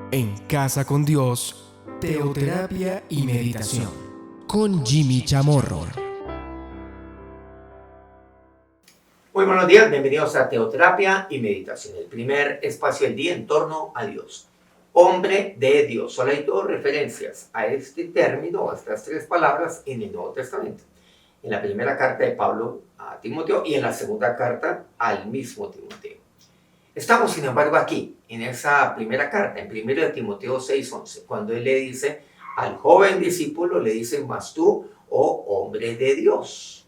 En Casa con Dios, teoterapia y meditación, con Jimmy Chamorro. Muy buenos días, bienvenidos a Teoterapia y Meditación, el primer espacio del día en torno a Dios. Hombre de Dios. Solo hay dos referencias a este término, a estas tres palabras en el Nuevo Testamento. En la primera carta de Pablo a Timoteo y en la segunda carta al mismo Timoteo. Estamos, sin embargo, aquí, en esa primera carta, en 1 de Timoteo 6:11, cuando él le dice al joven discípulo, le dice, mas tú, oh hombre de Dios.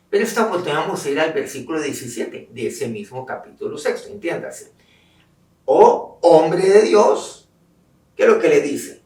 Pero esta oportunidad vamos a ir al versículo 17 de ese mismo capítulo 6, entiéndase. Oh hombre de Dios, ¿qué es lo que le dice?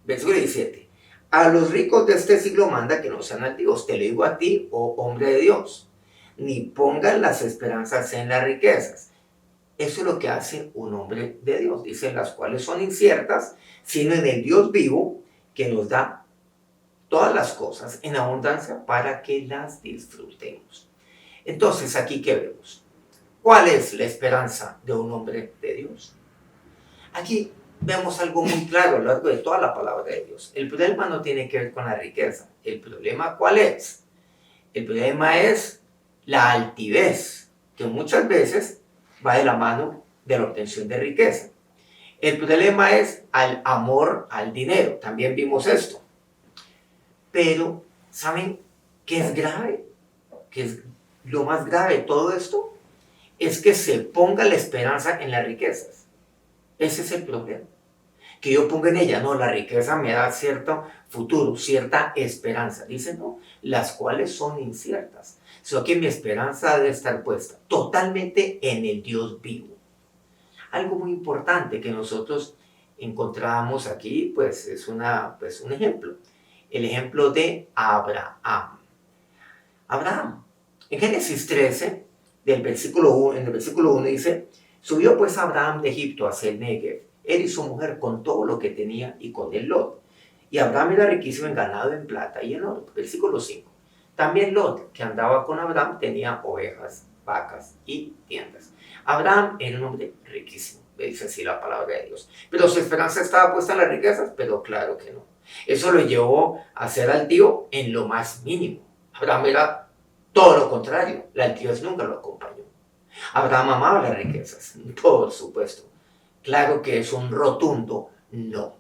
Versículo 17. A los ricos de este siglo manda que no sean altivos. Te lo digo a ti, oh hombre de Dios. Ni pongan las esperanzas en las riquezas. Eso es lo que hace un hombre de Dios. Dicen las cuales son inciertas, sino en el Dios vivo que nos da todas las cosas en abundancia para que las disfrutemos. Entonces, aquí, ¿qué vemos? ¿Cuál es la esperanza de un hombre de Dios? Aquí vemos algo muy claro a lo largo de toda la palabra de Dios. El problema no tiene que ver con la riqueza. ¿El problema cuál es? El problema es la altivez, que muchas veces va de la mano de la obtención de riqueza. El problema es al amor al dinero. También vimos esto. Pero, ¿saben qué es grave? ¿Qué es lo más grave de todo esto? Es que se ponga la esperanza en las riquezas. Ese es el problema. Que yo ponga en ella, no, la riqueza me da cierto futuro, cierta esperanza. Dice, no, las cuales son inciertas. Sino que mi esperanza debe estar puesta totalmente en el Dios vivo. Algo muy importante que nosotros encontramos aquí, pues es un ejemplo. El ejemplo de Abraham. Abraham, en Génesis 13, en el versículo 1 dice, subió pues Abraham de Egipto hacia el Negev, él y su mujer con todo lo que tenía y con él Lot. Y Abraham era riquísimo en ganado, en plata y en oro. Versículo 5. También Lot, que andaba con Abraham, tenía ovejas, vacas y tiendas. Abraham era un hombre riquísimo, dice así la palabra de Dios. Pero su esperanza estaba puesta en las riquezas, pero claro que no. Eso lo llevó a ser altivo en lo más mínimo. Abraham era todo lo contrario, la altivez nunca lo acompañó. Abraham amaba las riquezas, por supuesto. Claro que es un rotundo no.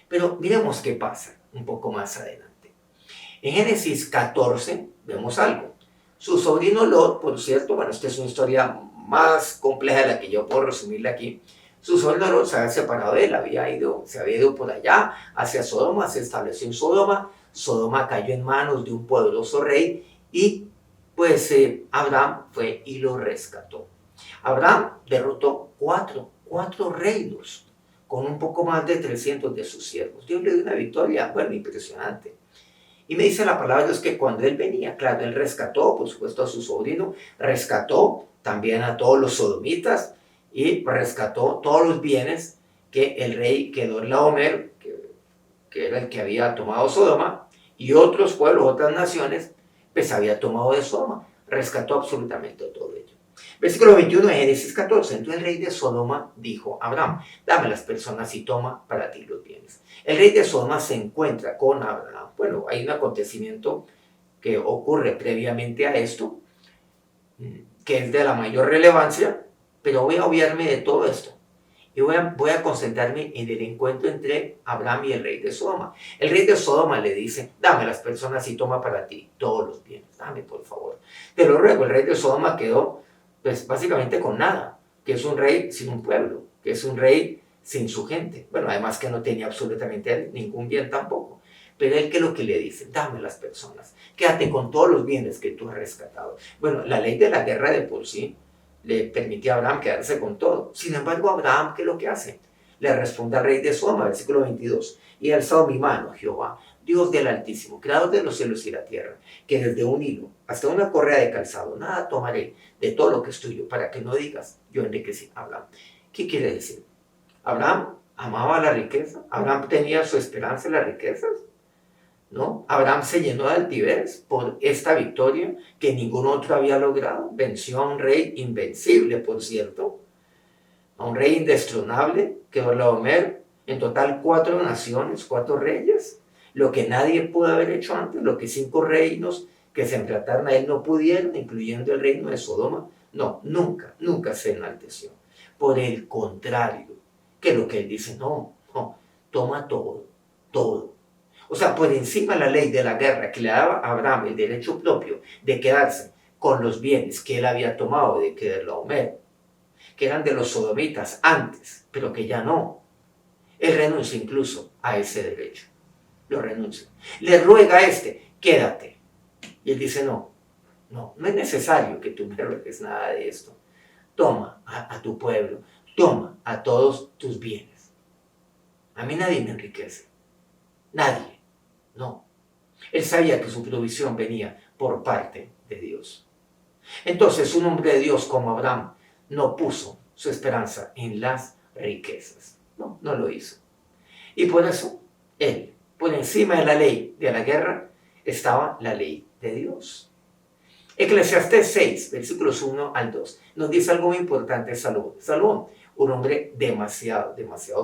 Pero miremos qué pasa un poco más adelante. En Génesis 14 vemos algo. Su sobrino Lot, por cierto, bueno, esta es una historia más compleja de la que yo puedo resumirla aquí. Su sobrino Lot se había separado de él, se había ido por allá hacia Sodoma, se estableció en Sodoma. Sodoma cayó en manos de un poderoso rey y pues Abraham fue y lo rescató. Abraham derrotó cuatro reinos con un poco más de 300 de sus siervos. Dios le dio una victoria, bueno, impresionante. Y me dice la palabra de Dios que cuando él venía, claro, él rescató, por supuesto, a su sobrino, rescató también a todos los sodomitas y rescató todos los bienes que el rey Kedorlaomer, que era el que había tomado Sodoma, y otros pueblos, otras naciones, pues había tomado de Sodoma. Rescató absolutamente todo ello. Versículo 21 de Génesis 14. Entonces el rey de Sodoma dijo a Abraham, dame las personas y toma para ti los bienes. El rey de Sodoma se encuentra con Abraham. Bueno, hay un acontecimiento que ocurre previamente a esto, que es de la mayor relevancia, pero voy a obviarme de todo esto. Y voy a concentrarme en el encuentro entre Abraham y el rey de Sodoma. El rey de Sodoma le dice, dame las personas y toma para ti todos los bienes. Dame, por favor. Te lo ruego. El rey de Sodoma quedó, pues, básicamente con nada. Que es un rey sin un pueblo. Que es un rey sin su gente. Bueno, además que no tenía absolutamente ningún bien tampoco. Pero él, ¿qué es lo que le dice? Dame las personas. Quédate con todos los bienes que tú has rescatado. Bueno, la ley de la guerra de por sí le permitía a Abraham quedarse con todo. Sin embargo, Abraham, ¿qué es lo que hace? Le responde al rey de Sodoma, versículo 22. Y he alzado mi mano, Jehová, Dios del Altísimo, creador de los cielos y la tierra, que desde un hilo hasta una correa de calzado, nada tomaré de todo lo que es tuyo, para que no digas, yo enriquecí a Abraham. ¿Qué quiere decir? Abraham amaba la riqueza. Abraham tenía su esperanza en las riquezas. ¿No? Abraham se llenó de altivez por esta victoria que ningún otro había logrado. Venció a un rey invencible, por cierto. a un rey indestronable, Kedorlaomer, en total 4 naciones, 4 reyes, lo que nadie pudo haber hecho antes, lo que 5 reinos que se enfrentaron a él no pudieron, incluyendo el reino de Sodoma. No, nunca, nunca se enalteció. Por el contrario, que lo que él dice, no, toma todo, todo. O sea, por encima de la ley de la guerra que le daba a Abraham el derecho propio de quedarse con los bienes que él había tomado de Kedorlaomer, que eran de los sodomitas antes, pero que ya no. Él renuncia incluso a ese derecho. Lo renuncia. Le ruega a quédate. Y él dice, no es necesario que tú me ruegues nada de esto. Toma a tu pueblo, toma a todos tus bienes. A mí nadie me enriquece. Nadie. No. Él sabía que su provisión venía por parte de Dios. Entonces, un hombre de Dios como Abraham no puso su esperanza en las riquezas. No lo hizo. Y por eso, él, por encima de la ley de la guerra, estaba la ley de Dios. Eclesiastés 6, versículos 1 al 2, nos dice algo muy importante de Salomón. Salomón, un hombre demasiado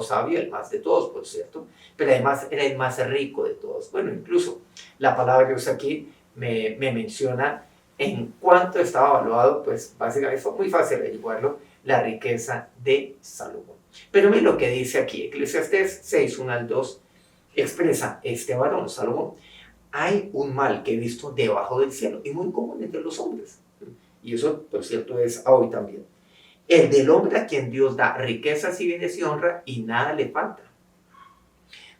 sabio, el más de todos, por cierto, pero además era el más rico de todos. Bueno, incluso la palabra que usa aquí me menciona en cuánto estaba evaluado, pues básicamente fue muy fácil averiguarlo, la riqueza de Salomón. Pero miren lo que dice aquí, Eclesiastés 6, 1 al 2, expresa este varón, Salomón. Hay un mal que he visto debajo del cielo y muy común entre los hombres. Y eso, por cierto, es hoy también. El del hombre a quien Dios da riquezas y bienes y honra y nada le falta.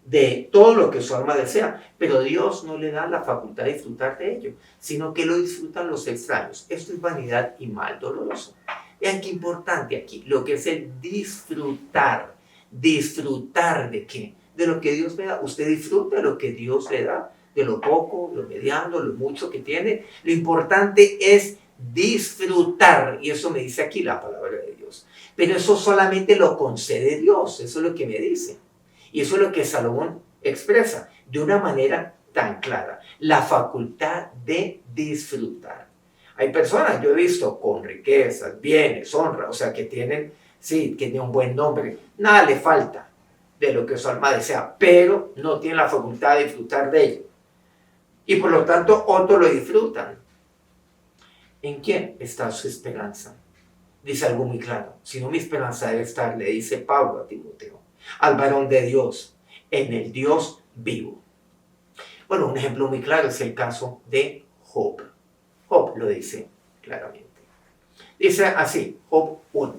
De todo lo que su alma desea, pero Dios no le da la facultad de disfrutar de ello, sino que lo disfrutan los extraños. Esto es vanidad y mal doloroso. Vean qué importante aquí, lo que es el disfrutar. ¿Disfrutar de qué? De lo que Dios me da. Usted disfruta de lo que Dios le da, de lo poco, lo mediano, lo mucho que tiene. Lo importante es disfrutar, y eso me dice aquí la palabra de Dios. Pero eso solamente lo concede Dios, eso es lo que me dice. Y eso es lo que Salomón expresa de una manera tan clara, la facultad de disfrutar. Hay personas, yo he visto, con riquezas, bienes, honra, o sea, que tienen un buen nombre, nada le falta de lo que su alma desea, pero no tienen la facultad de disfrutar de ello. Y por lo tanto, otros lo disfrutan. ¿En quién está su esperanza? Dice algo muy claro. Si no, mi esperanza debe estar, le dice Pablo a Timoteo, al varón de Dios, en el Dios vivo. Bueno, un ejemplo muy claro es el caso de Job. Job lo dice claramente. Dice así, Job 1,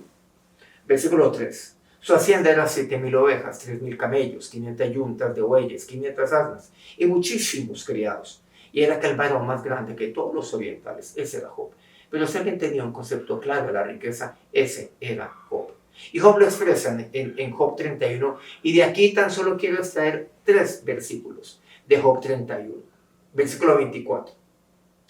versículo 3. Su hacienda era 7,000 ovejas, 3,000 camellos, 500 yuntas de bueyes, 500 asnas y muchísimos criados. Y era aquel varón más grande que todos los orientales. Ese era Job. Pero si alguien tenía un concepto claro de la riqueza, ese era Job. Y Job lo expresa en Job 31. Y de aquí tan solo quiero extraer 3 versículos de Job 31. Versículo 24.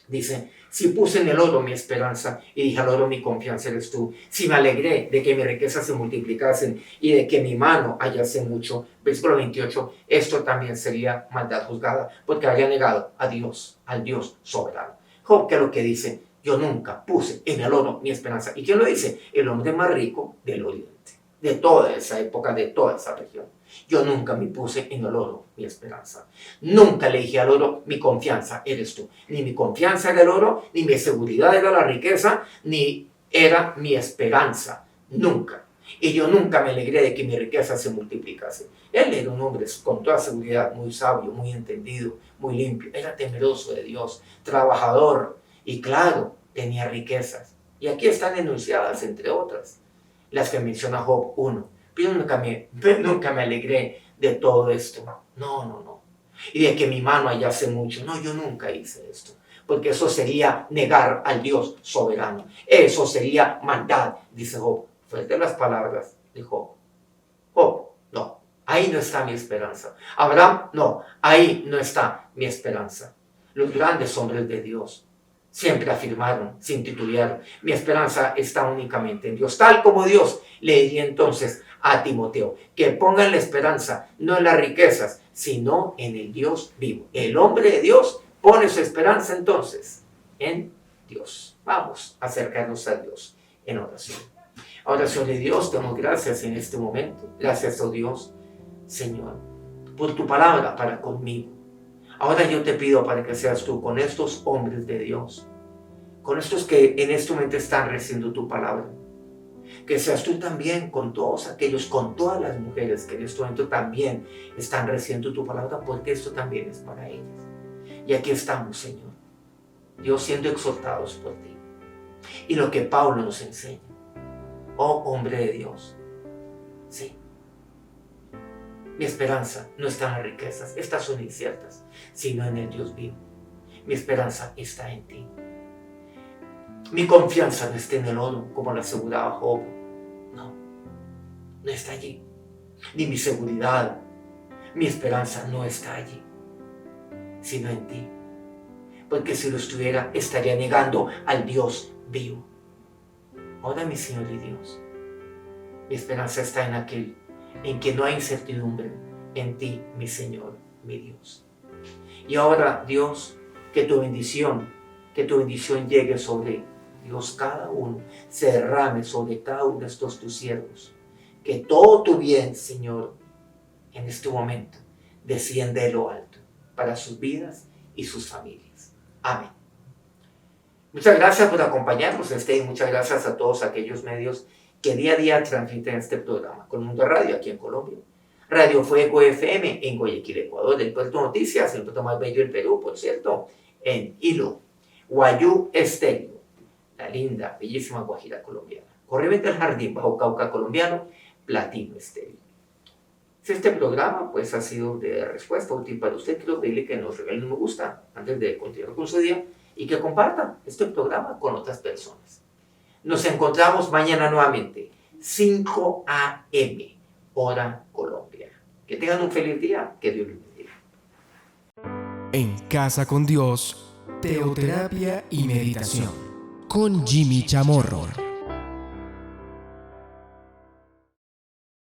Dice, si puse en el oro mi esperanza y dije al oro mi confianza eres tú, si me alegré de que mis riquezas se multiplicasen y de que mi mano hallase mucho, versículo 28, esto también sería maldad juzgada, porque había negado a Dios, al Dios soberano. Job, ¿qué es lo que dice? Yo nunca puse en el oro mi esperanza. ¿Y quién lo dice? El hombre más rico del oriente, de toda esa época, de toda esa región. Yo nunca me puse en el oro mi esperanza. Nunca le dije al oro, mi confianza eres tú. Ni mi confianza era el oro, ni mi seguridad era la riqueza, ni era mi esperanza. Nunca. Y yo nunca me alegré de que mi riqueza se multiplicase. Él era un hombre con toda seguridad, muy sabio, muy entendido, muy limpio. Era temeroso de Dios, trabajador y claro, tenía riquezas. Y aquí están enunciadas, entre otras, las que menciona Job 1. Pero nunca me alegré de todo esto. No. Y de que mi mano hallase mucho. No, yo nunca hice esto. Porque eso sería negar al Dios soberano. Eso sería maldad, dice Job. Fuerte las palabras de Job. Job, no. Ahí no está mi esperanza. Abraham, no. Ahí no está mi esperanza. Los grandes hombres de Dios siempre afirmaron, sin titubear, mi esperanza está únicamente en Dios. Tal como Dios le diría entonces a Timoteo, que pongan la esperanza no en las riquezas, sino en el Dios vivo. El hombre de Dios pone su esperanza entonces en Dios. Vamos a acercarnos a Dios en oración. Ahora, Señor de Dios, te damos gracias en este momento. Gracias, oh Dios, Señor, por tu palabra para conmigo. Ahora yo te pido para que seas tú con estos hombres de Dios, con estos que en este momento están recibiendo tu palabra. Que seas tú también con todos aquellos, con todas las mujeres que en este momento también están recibiendo tu palabra, porque esto también es para ellas. Y aquí estamos, Señor, Dios, siendo exhortados por ti. Y lo que Pablo nos enseña, oh hombre de Dios, sí, mi esperanza no está en las riquezas, estas son inciertas, sino en el Dios vivo. Mi esperanza está en ti. Mi confianza no está en el oro, como lo aseguraba Job. No, no está allí. Ni mi seguridad, mi esperanza no está allí, sino en ti. Porque si lo estuviera, estaría negando al Dios vivo. Ahora, mi Señor y Dios, mi esperanza está en aquel en que no hay incertidumbre, en ti, mi Señor, mi Dios. Y ahora, Dios, que tu bendición llegue sobre Dios cada uno, se derrame sobre cada uno de estos tus siervos. Que todo tu bien, Señor, en este momento, descienda de lo alto para sus vidas y sus familias. Amén. Muchas gracias por acompañarnos, y muchas gracias a todos aquellos medios que día a día transmiten este programa. Colmundo Radio aquí en Colombia, Radio Fuego FM en Guayaquil, Ecuador, el Puerto Noticias, el puerto más bello del Perú, por cierto, en Hilo, Guayú Estéreo, la linda, bellísima Guajira colombiana, Corrientes del Jardín, Bajo Cauca colombiano, Platino Estéreo. Si este programa pues ha sido de respuesta útil para usted, quiero pedirle que nos regale un me gusta antes de continuar con su día y que compartan este programa con otras personas. Nos encontramos mañana nuevamente, 5 a.m., hora Colombia. Que tengan un feliz día, que Dios les bendiga. En Casa con Dios, teoterapia y meditación con Jimmy Chamorro.